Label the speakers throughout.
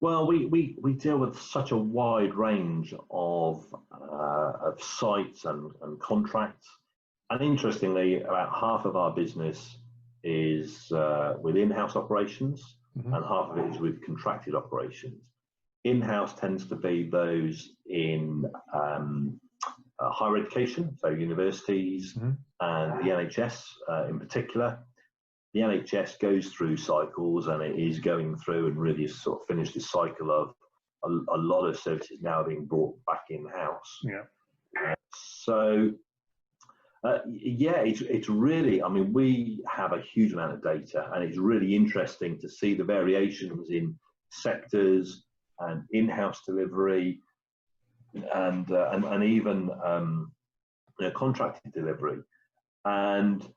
Speaker 1: Well, we deal with such a wide range of sites and contracts. And interestingly, about half of our business is with in-house operations,
Speaker 2: Hmm.
Speaker 1: and half of it is with contracted operations. In-house tends to be those in higher education, so universities
Speaker 2: Hmm.
Speaker 1: and the NHS in particular. The NHS goes through cycles, and it is going through and really has sort of finished this cycle of a lot of services now being brought back in-house.
Speaker 2: Yeah.
Speaker 1: So yeah, it's really, I mean, we have a huge amount of data, and it's really interesting to see the variations in sectors and in-house delivery and even contracted delivery. And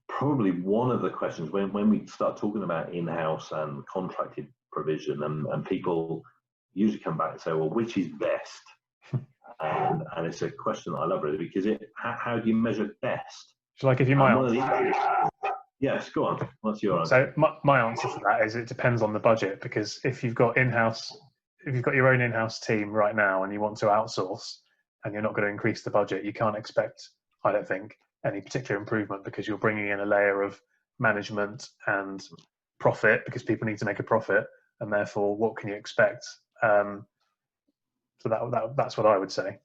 Speaker 1: probably one of the questions when we start talking about in-house and contracted provision, and people usually come back and say, well, which is best? And it's a question that I love, really, because how do you measure best?
Speaker 2: Shall I give you my answer?
Speaker 1: Yes, go on. What's your
Speaker 2: So
Speaker 1: answer?
Speaker 2: my answer to that is it depends on the budget, because if you've got your own in-house team right now and you want to outsource and you're not going to increase the budget, you can't expect, I don't think, any particular improvement, because you're bringing in a layer of management and profit, because people need to make a profit, and therefore what can you expect? So that's what I would say.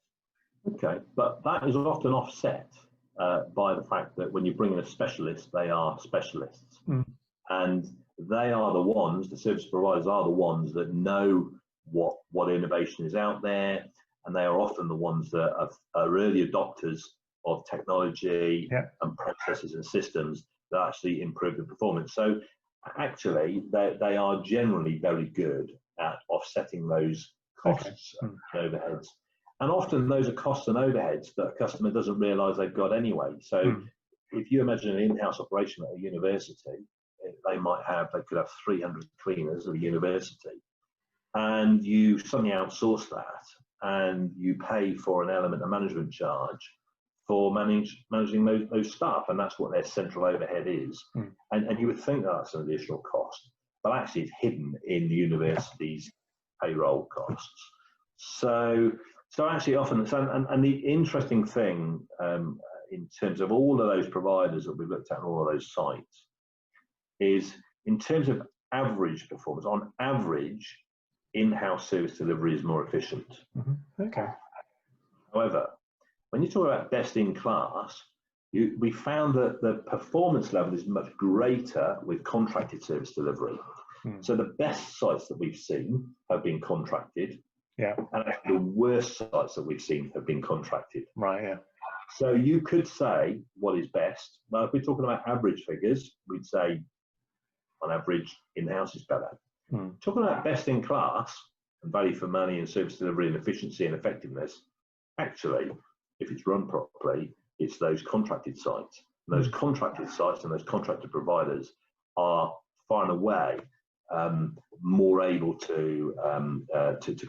Speaker 1: Okay, but that is often offset by the fact that when you bring in a specialist, they are specialists.
Speaker 2: Mm.
Speaker 1: And they are the ones, the service providers are the ones that know what innovation is out there, and they are often the ones that are early adopters of technology and processes and systems that actually improve the performance. So actually, they are generally very good at offsetting those costs and overheads. And often those are costs and overheads that a customer doesn't realise they've got anyway. So if you imagine an in-house operation at a university, they could have 300 cleaners at a university, and you suddenly outsource that, and you pay for an element of management charge for managing those staff, and that's what their central overhead is. And you would think that's an additional cost, but actually it's hidden in the university's payroll costs. So actually often, and the interesting thing in terms of all of those providers that we've looked at and all of those sites is, in terms of average performance, on average, in-house service delivery is more efficient.
Speaker 2: Okay.
Speaker 1: However, when you talk about best in class, we found that the performance level is much greater with contracted service delivery. So the best sites that we've seen have been contracted.
Speaker 2: Yeah.
Speaker 1: And actually the worst sites that we've seen have been contracted.
Speaker 2: Right, yeah.
Speaker 1: So you could say what is best. Well, if we're talking about average figures, we'd say on average in-house is better. Talking about best in class and value for money and service delivery and efficiency and effectiveness, actually, if it's run properly, it's those contracted sites. And those contracted sites and those contracted providers are far and away more able to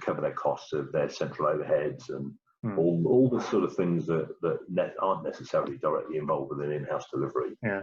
Speaker 1: cover their costs of their central overheads and all the sort of things that aren't necessarily directly involved with an in-house delivery.
Speaker 2: Yeah.